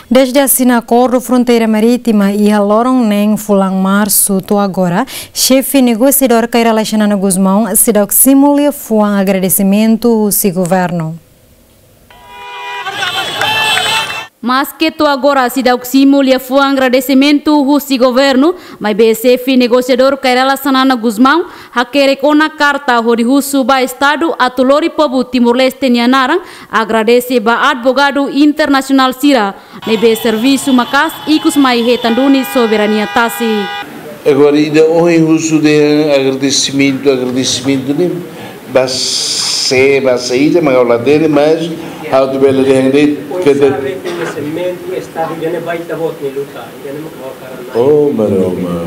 Desde a acordo fronteira marítima e a Lorong Neng Fulang Março, to agora, chefe negociador Caira Laxanana Guzmão, se dá que simula um agradecimento ao governo. Mas que tu agora se dá o simula foi um agradecimento ao governo, mas o chefe negociador Caira Laxanana Guzmão, a querer na carta o russo ba Estado a tolori povo Timor-Leste nianarang, agradece ba advogado internacional Sira, nebe serviço macas e cos mai retanduni soberania tasi. Agora ainda hoje russo de agradecimento nem basta ainda mas lá dele mas how to bela de oh maroma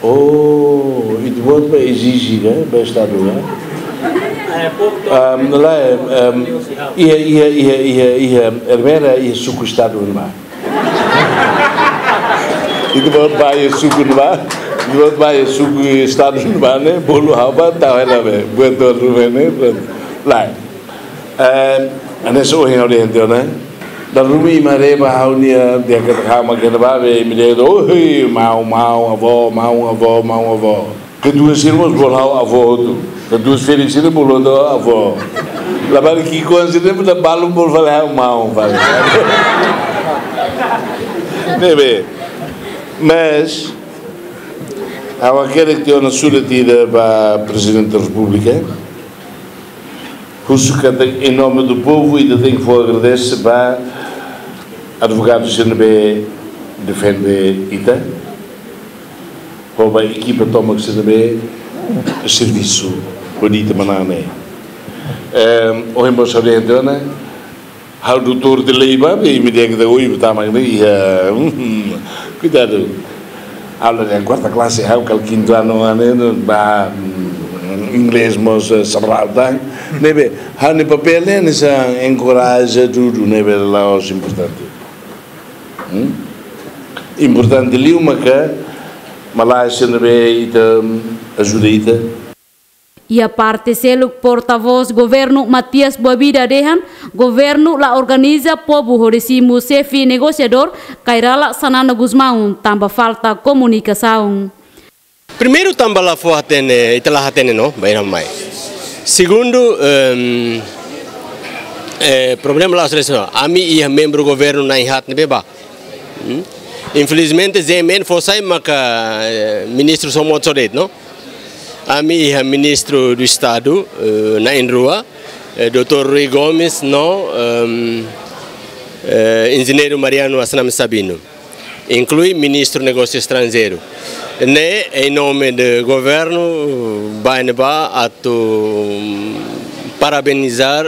oh it wordt bij exigir hè bij Estado lá Hermera e suco Estado lá it wordt bij suco lá it bij suco Estado lá né bolo haba tá ela bem boa né lá nessa hoje ao dentro né da rumi mareba haunia dia que hama que ba be me de oi mau avó que duas irmãs bolou avó que duas filhas irmãs bolou avó lá para que coisa sempre da balo bol falar mau vai nebe mas há aquele que tem na sua tida para presidente da República em nome do povo e tenho que agradecer para advogado CNB defende ITA, para a equipa toma que CNB serviço bonito manane. Hoje vamos saber então, o doutor de Leiba e me diga que hoje está mais cuidado. Aula da quarta classe, o quinto ano ba inglês mas sabrá nebe hani papel né essa encoraja tudo nebe lá os importante ali uma que Malásia nebe ajuda E a parte selo porta-voz governo Matias Boabida Dehan, governo la organiza povo horecimo chefe negociador Caira Laxanana Guzmão, tamba falta comunicação. Primeiro também lá fora tem italah tem não, bem mais. Segundo, problema lá seleção. A mim e membro do governo na inhat neba. Infelizmente zemen foi mas ministro somos sodet, não? A mim e ministro do Estado na Inrua, Dr. Rui Gomes, não, engenheiro Mariano Asnam Sabino, inclui ministro do Negócio Estrangeiro. Ne, em nome do governo, Baineba, a parabenizar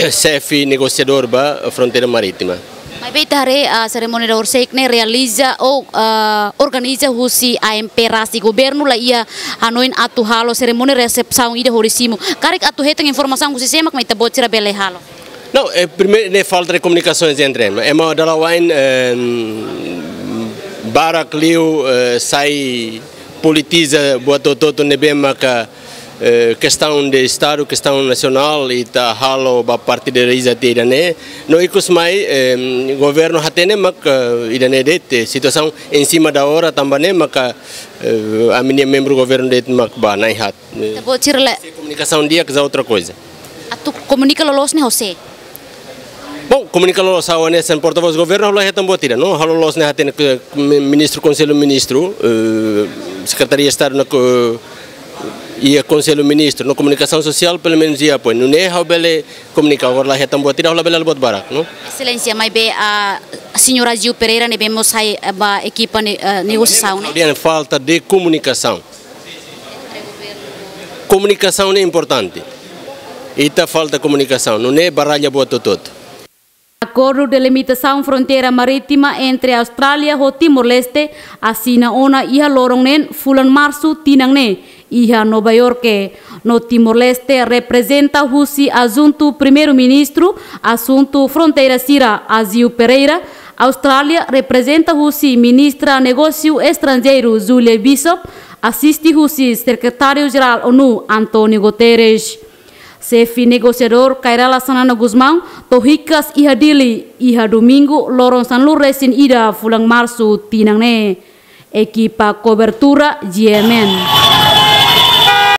chefe negociador da fronteira marítima. Mas beitare a cerimônia da Orseikne realiza ou organiza husi a emperasi governo lá ia Hanoi atu halo cerimônia recepção ida horisimo. Karek atu hetang informação husi semak mas tabot sira bele halo. Não, primeiro ne falta de comunicações entre eles. É uma da lain Barak Liu sai politiza buat todo nebema que questão de Estado, questão nacional e tá halo ba partidariza tida né. No ikus mai governo hatene mak idane dete situação em cima da hora também mak a minha membro governo dete mak ba nai hat. Comunicação dia que é outra coisa. Atu comunica lolos ne José. Bom, comunica los ao nesse porta-voz do governo lá é tão botira, não? Halo los né tem ministro, conselho ministro, secretaria de Estado na e conselho ministro, na comunicação social pelo menos ia põe, não é how bele comunica agora lá é tão botira, lá bele bot barak, não? Excelência, mas be a senhora Gil Pereira ne vemos aí a equipa negociação, né? Tem falta de comunicação. Comunicação é importante. E tá falta de comunicação, não é baralha bota todo. Acordo de limitação fronteira marítima entre Austrália e Timor-Leste assina ona iha lorong nen fulan março tinang ne iha Nova York no Timor-Leste representa husi assunto primeiro-ministro assunto fronteira Sira Azil Pereira. Austrália representa husi ministra negócio estrangeiro Julia Bishop assiste husi secretário-geral ONU António Guterres. Chefe negociador Kairala Sanana Guzmão, tohikas iha dili, iha domingo, lorong Sanlu Resin Ida, fulang março, tinang ne. Equipa cobertura GMN.